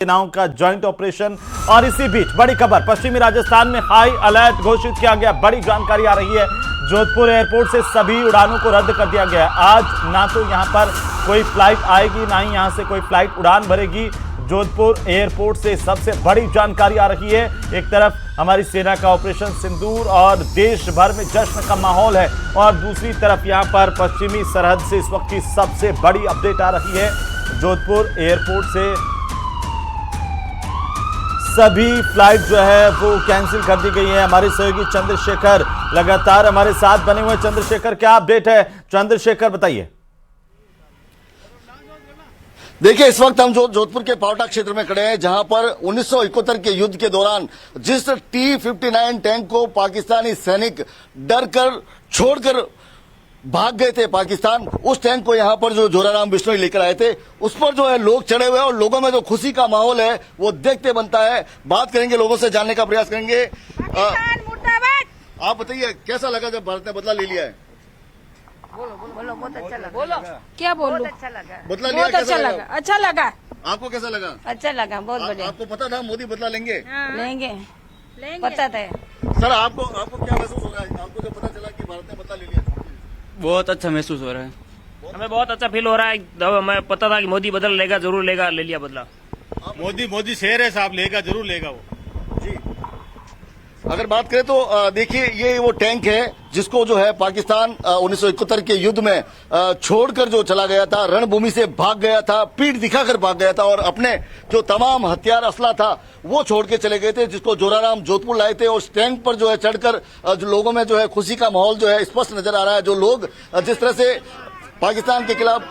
सेनाओं का joint operation. और इसी बीच बड़ी खबर, पश्चिमी राजस्थान में हाई अलर्ट घोषित किया गया। बड़ी जानकारी आ रही है, जोधपुर एयरपोर्ट से सभी उड़ानों को रद्द कर दिया गया। आज ना तो यहां पर कोई फ्लाइट आएगी, ना ही यहां से कोई फ्लाइट उड़ान भरेगी। जोधपुर एयरपोर्ट से सबसे बड़ी जानकारी आ रही है। एक तरफ हमारी सेना का ऑपरेशन सिंदूर और देश भर में जश्न का माहौल है, और दूसरी तरफ यहां पर पश्चिमी सरहद से इस वक्त की सबसे बड़ी अपडेट आ रही है। जोधपुर एयरपोर्ट से सभी फ्लाइट जो है वो कैंसिल कर दी गई है। हमारे सहयोगी चंद्रशेखर लगातार हमारे साथ बने हुए। चंद्रशेखर, क्या अपडेट है? चंद्रशेखर बताइए। देखिए, इस वक्त हम जोधपुर के पावटा क्षेत्र में खड़े हैं, जहां पर 1971 के युद्ध के दौरान जिस T-59 टैंक को पाकिस्तानी सैनिक डर कर छोड़कर भाग गए थे पाकिस्तान, उस टैंक को यहां पर जो जोराराम बिश्नोई लेकर आए थे, उस पर जो है लोग चढ़े हुए हैं और लोगों में जो खुशी का माहौल है वो देखते बनता है। बात करेंगे, लोगों से जानने का प्रयास करेंगे। आप बताइए, कैसा लगा जब भारत ने बदला ले लिया है? बोलो, बहुत अच्छा लगा। बोलो, क्या बोलो? बहुत अच्छा लगा। बदला लिया, बहुत अच्छा लगा। अच्छा लगा। आपको कैसा लगा? अच्छा लगा, बहुत बढ़िया। आपको पता था मोदी बदला लेंगे? लेंगे, पता था। सर, आपको क्या महसूस हो रहा है? आपको जब पता चला कि भारत ने बदला ले लिया? बहुत अच्छा महसूस हो रहा है। हमें बहुत अच्छा फील हो रहा है। हमें पता था कि मोदी बदल लेगा, जरूर लेगा, ले लिया बदला। मोदी शेर है साहब, लेगा, जरूर लेगा वो जी। अगर बात करें तो देखिए, ये वो टैंक है जिसको जो है पाकिस्तान 1971 के युद्ध में छोड़कर जो चला गया था, रणभूमि से भाग गया था, पीठ दिखाकर भाग गया था और अपने जो तमाम हथियार असला था वो छोड़ के चले गए थे, जिसको जोराराम जोधपुर लाए थे। और उस टैंक पर जो है चढ़कर जो लोगों में जो है खुशी का माहौल जो है स्पष्ट नजर आ रहा है। जो लोग जिस तरह से पाकिस्तान के खिलाफ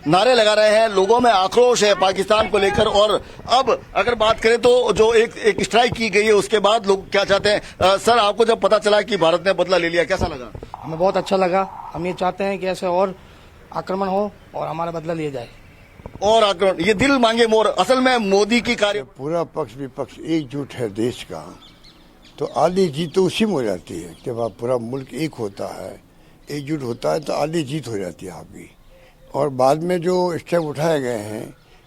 नारे लगा रहे हैं, लोगों में आक्रोश है पाकिस्तान को लेकर। और अब अगर बात करें तो जो एक स्ट्राइक की गई है, उसके बाद लोग क्या चाहते हैं? सर, आपको जब पता चला कि भारत ने बदला ले लिया, कैसा लगा? हमें बहुत अच्छा लगा। हम ये चाहते हैं कि ऐसे और आक्रमण हो और हमारा बदला लिया जाए। और आक्रमण, ये दिल मांगे मोर। असल में मोदी की कार्य, पूरा पक्ष विपक्ष एकजुट है देश का, तो आधी जीत तो उसी में हो जाती है। जब आप पूरा मुल्क एक होता है, एकजुट होता है, तो आधी जीत हो जाती है आपकी। और बाद में जो स्टेप उठाए गए हैं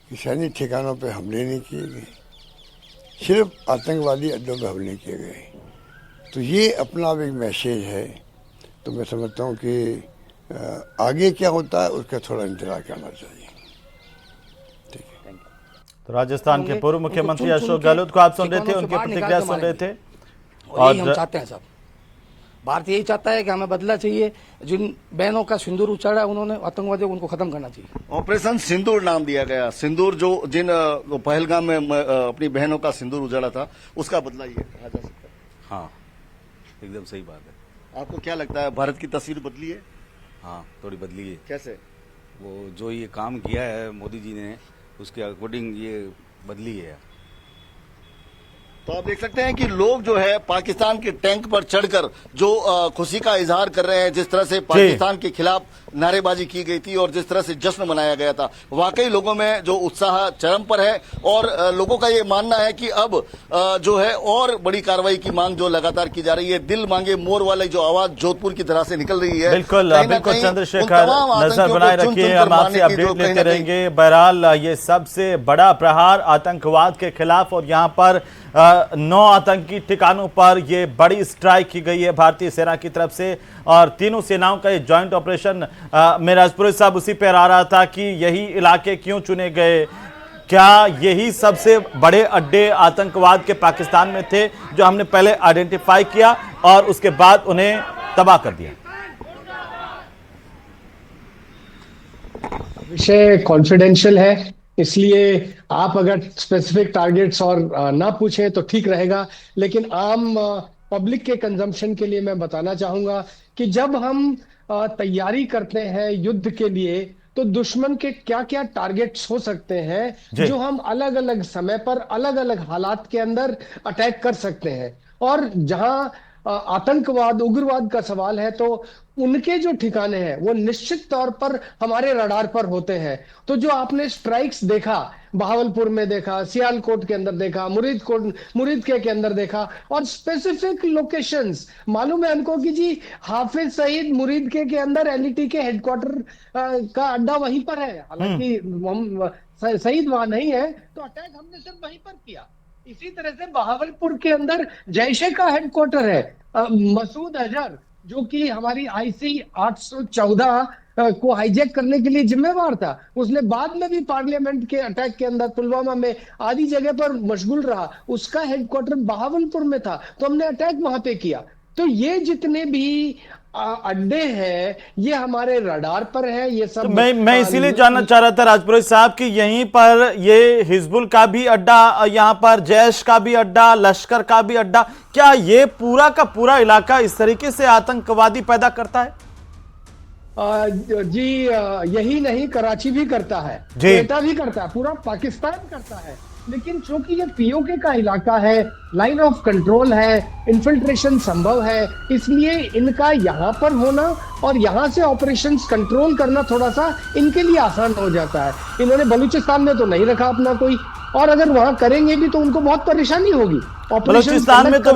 कि सैनिक ठिकानों पे हमले नहीं किए गए, सिर्फ आतंकवादी अड्डों पे हमले किए गए, तो ये अपना एक मैसेज है। तो मैं समझता हूँ कि आगे क्या होता है उसका थोड़ा इंतजार करना चाहिए। ठीक है। तो राजस्थान के पूर्व मुख्यमंत्री अशोक गहलोत को आप सुन रहे थे, उनकी प्रतिक्रिया सुन रहे थे। और हम चाहते हैं सब, भारत यही चाहता है कि हमें बदला चाहिए। जिन बहनों का सिंदूर उछाड़ा उन्होंने आतंकवादियों को, उनको खत्म करना चाहिए। ऑपरेशन सिंदूर नाम दिया गया। सिंदूर जो जिन पहलगाम में अपनी बहनों का सिंदूर उजाड़ा था, उसका बदला ये कहा जा सकता है। हाँ, एकदम सही बात है। आपको क्या लगता है, भारत की तस्वीर बदली है? हाँ, थोड़ी बदली है। कैसे? वो जो ये काम किया है मोदी जी ने, उसके अकॉर्डिंग ये बदली है। तो आप देख सकते हैं कि लोग जो है पाकिस्तान के टैंक पर चढ़कर जो खुशी का इजहार कर रहे हैं। जिस तरह से पाकिस्तान के खिलाफ नारेबाजी की गई थी और जिस तरह से जश्न मनाया गया था, वाकई लोगों में जो उत्साह चरम पर है। और लोगों का ये मानना है कि अब जो है और बड़ी कार्रवाई की मांग जो लगातार की जा रही है। दिल मांगे मोर वाली जो आवाज जोधपुर की तरह से निकल रही है। बिल्कुल बिल्कुल चंद्रशेखर, नजर बनाए रखिए, हम आपसे अपडेट लेते रहेंगे। बहरहाल ये सबसे बड़ा प्रहार आतंकवाद के खिलाफ, और यहाँ पर 9 आतंकी ठिकानों पर ये बड़ी स्ट्राइक की गई है भारतीय सेना की तरफ से। और तीनों सेनाओं का ये ज्वाइंट ऑपरेशन, मेरा राजपुरोहित साहब उसी पर आ रहा था कि यही इलाके क्यों चुने गए? क्या यही सबसे बड़े अड्डे आतंकवाद के पाकिस्तान में थे जो हमने पहले आइडेंटिफाई किया और उसके बाद उन्हें तबाह कर दिया? विषय कॉन्फिडेंशियल है, इसलिए आप अगर स्पेसिफिक टारगेट्स और ना पूछें तो ठीक रहेगा। लेकिन आम पब्लिक के कंजम्पशन के लिए मैं बताना चाहूंगा कि जब हम तैयारी करते हैं युद्ध के लिए, तो दुश्मन के क्या क्या टारगेट्स हो सकते हैं जो हम अलग अलग समय पर अलग अलग हालात के अंदर अटैक कर सकते हैं। और जहां आतंकवाद उग्रवाद का सवाल है, तो उनके जो ठिकाने हैं वो निश्चित तौर पर हमारे रडार पर होते हैं। तो जो आपने स्ट्राइक्स देखा, बहावलपुर में देखा, सियालकोट के अंदर देखा, मुरीद के अंदर देखा, और स्पेसिफिक लोकेशंस मालूम है हमको कि जी हाफिज सईद मुरीद के अंदर एलईटी के हेडक्वार्टर का अड्डा वहीं पर है। हालांकि सईद वहां नहीं है, तो अटैक हमने सिर्फ वहीं पर किया। इसी तरह से बहावलपुर के अंदर जैशे का हेडक्वार्टर है। मसूद अजहर जो कि हमारी IC 814 को हाईजैक करने के लिए जिम्मेवार था, उसने बाद में भी पार्लियामेंट के अटैक के अंदर पुलवामा में आदि जगह पर मशगूल रहा, उसका हेडक्वार्टर बहावलपुर में था, तो हमने अटैक वहां पे किया। तो ये जितने भी अड्डे हैं ये हमारे रडार पर है। ये सब तो मैं इसीलिए जानना चाह रहा था राजपुरोहित साहब कि यहीं पर ये हिजबुल का भी अड्डा, यहाँ पर जैश का भी अड्डा, लश्कर का भी अड्डा, क्या ये पूरा का पूरा इलाका इस तरीके से आतंकवादी पैदा करता है? जी यही नहीं, कराची भी करता है, क्वेटा भी करता है, पूरा पाकिस्तान करता है। लेकिन चूंकि ये POK का इलाका है, लाइन ऑफ कंट्रोल है, इन्फिल्ट्रेशन संभव है, इसलिए इनका यहाँ पर होना और यहाँ से ऑपरेशंस कंट्रोल करना थोड़ा सा इनके लिए आसान हो जाता है। इन्होंने बलूचिस्तान में तो नहीं रखा अपना कोई, और अगर वहां करेंगे भी तो उनको बहुत परेशानी होगी। बलूचिस्तान में तो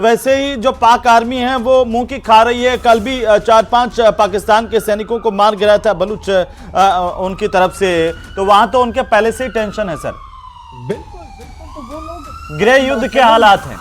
वैसे ही जो पाक आर्मी है वो मुंह की खा रही है। कल भी 4-5 पाकिस्तान के सैनिकों को मार गिराया था बलूच उनकी तरफ से, तो वहां तो उनके पहले से ही टेंशन है सर। बिल्कुल बिल्कुल, तो वो लोग गृह युद्ध के हालात हैं।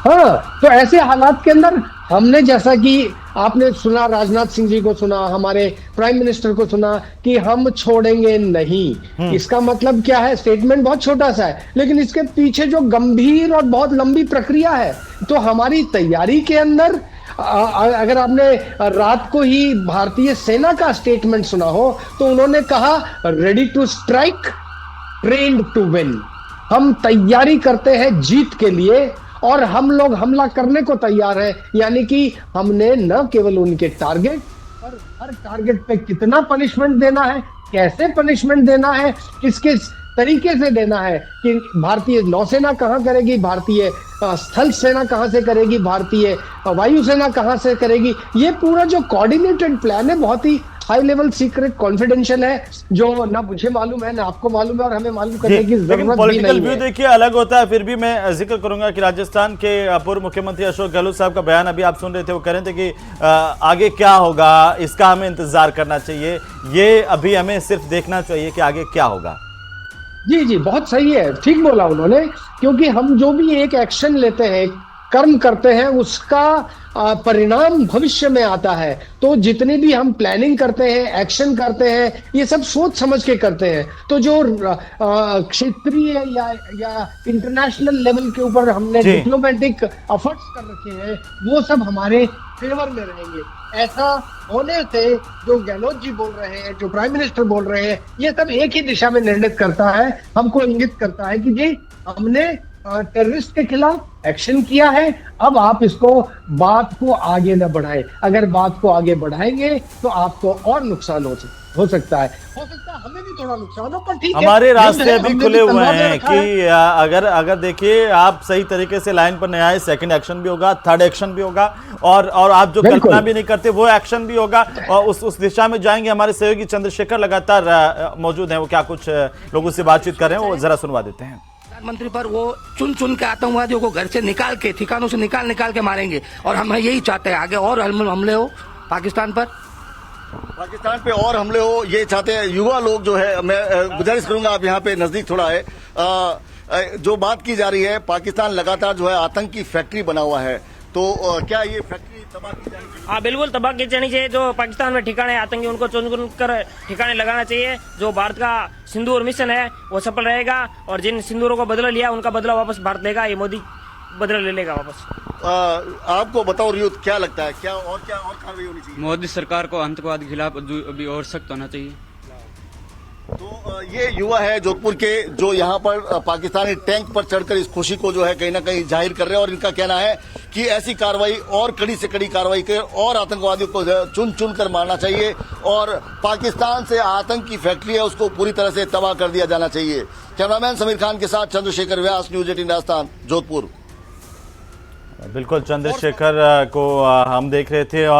हाँ, तो ऐसे हालात के अंदर हमने, जैसा कि आपने सुना, राजनाथ सिंह जी को सुना, हमारे प्राइम मिनिस्टर को सुना कि हम छोड़ेंगे नहीं। इसका मतलब क्या है? स्टेटमेंट बहुत छोटा सा है, लेकिन इसके पीछे जो गंभीर और बहुत लंबी प्रक्रिया है। तो हमारी तैयारी के अंदर अगर आपने रात को ही भारतीय सेना का स्टेटमेंट सुना हो तो उन्होंने कहा ready to strike, trained to win. हम तैयारी करते हैं जीत के लिए और हम लोग हमला करने को तैयार हैं। यानी कि हमने न केवल उनके टारगेट पर, हर टारगेट पे कितना पनिशमेंट देना है, कैसे पनिशमेंट देना है, किस किस तरीके से देना है, कि भारतीय नौसेना कहां करेगी, भारतीय स्थल सेना कहां से करेगी, भारतीय वायुसेना कहां से करेगी, ये पूरा जो कोऑर्डिनेटेड प्लान है बहुत ही हाई लेवल सीक्रेट कॉन्फिडेंशियल है, जो ना मुझे मालूम है ना आपको मालूम है और हमें मालूम करने की जरूरत भी नहीं है। पॉलिटिकल व्यू देखिए अलग होता है, फिर भी मैं जिक्र करूंगा कि राजस्थान के पूर्व मुख्यमंत्री अशोक गहलोत साहब का बयान अभी आप सुन रहे थे, वो कह रहे थे कि आगे क्या होगा इसका हमें इंतजार करना चाहिए, ये अभी हमें सिर्फ देखना चाहिए कि आगे क्या होगा। जी जी, बहुत सही है, ठीक बोला उन्होंने, क्योंकि हम जो भी एक एक्शन लेते हैं, कर्म करते हैं, उसका परिणाम भविष्य में आता है। तो जितनी भी हम प्लानिंग करते हैं, एक्शन करते हैं, ये सब सोच समझ के करते हैं। तो जो क्षेत्रीय या इंटरनेशनल लेवल के ऊपर हमने डिप्लोमेटिक एफर्ट्स कर रखे हैं, वो सब हमारे फेवर में रहेंगे। ऐसा होने से जो गहलोत जी बोल रहे हैं, जो प्राइम मिनिस्टर बोल रहे हैं, ये सब एक ही दिशा में निर्णित करता है, हमको इंगित करता है कि जी हमने टेररिस्ट के खिलाफ एक्शन किया है, अब आप इसको बात को आगे न बढ़ाएं। अगर बात को आगे बढ़ाएंगे तो आपको और नुकसान हो सकता है हमें भी थोड़ा नुकसान हो, पर ठीक है, हमारे रास्ते अभी खुले हुए हैं कि अगर देखिए आप सही तरीके से लाइन पर नहीं आए, सेकंड एक्शन भी होगा, थर्ड एक्शन भी होगा, और आप जो कल्पना भी नहीं करते वो एक्शन भी होगा, और उस दिशा में जाएंगे। हमारे सहयोगी चंद्रशेखर लगातार मौजूद हैं, वो क्या कुछ लोगों से बातचीत कर रहे हैं, वो जरा सुनवा देते हैं। प्रधानमंत्री पर वो चुन के आतंकवादियों को घर से निकाल के, ठिकानों से निकाल के मारेंगे, और हम यही चाहते हैं आगे और हमले हो पाकिस्तान पे और हमले हो, ये चाहते हैं युवा लोग जो है। मैं गुजारिश करूंगा आप यहाँ पे नजदीक थोड़ा है, जो बात की जा रही है, पाकिस्तान लगातार जो है आतंक की फैक्ट्री बना हुआ है, तो क्या ये फैक्ट्री तबाह की जानी चाहिए? हाँ बिल्कुल तबाह की जानी चाहिए। जो पाकिस्तान में ठिकाने आतंकी उनको चुन कर ठिकाने लगाना चाहिए। जो भारत का सिंदूर मिशन है वो सफल रहेगा, और जिन सिंदूरों को बदला लिया उनका बदला वापस भारत लेगा, ये मोदी बदला ले लेगा वापस। आपको बताओ रियुत, क्या लगता है, क्या और कार्रवाई होनी चाहिए? मोदी सरकार को आतंकवाद के खिलाफ अभी और सख्त होना चाहिए। तो ये युवा है जोधपुर के, जो यहाँ पर पाकिस्तानी टैंक पर चढ़कर इस खुशी को जो है कहीं ना कहीं जाहिर कर रहे हैं, और इनका कहना है कि ऐसी कार्रवाई और कड़ी से कड़ी कार्रवाई कर और आतंकवादियों को चुन कर मारना चाहिए, और पाकिस्तान से आतंक की फैक्ट्री है उसको पूरी तरह से तबाह कर दिया जाना चाहिए। कैमरामैन समीर खान के साथ चंद्रशेखर व्यास, न्यूज़ 18 राजस्थान, जोधपुर। बिल्कुल चंद्रशेखर को हम देख रहे थे और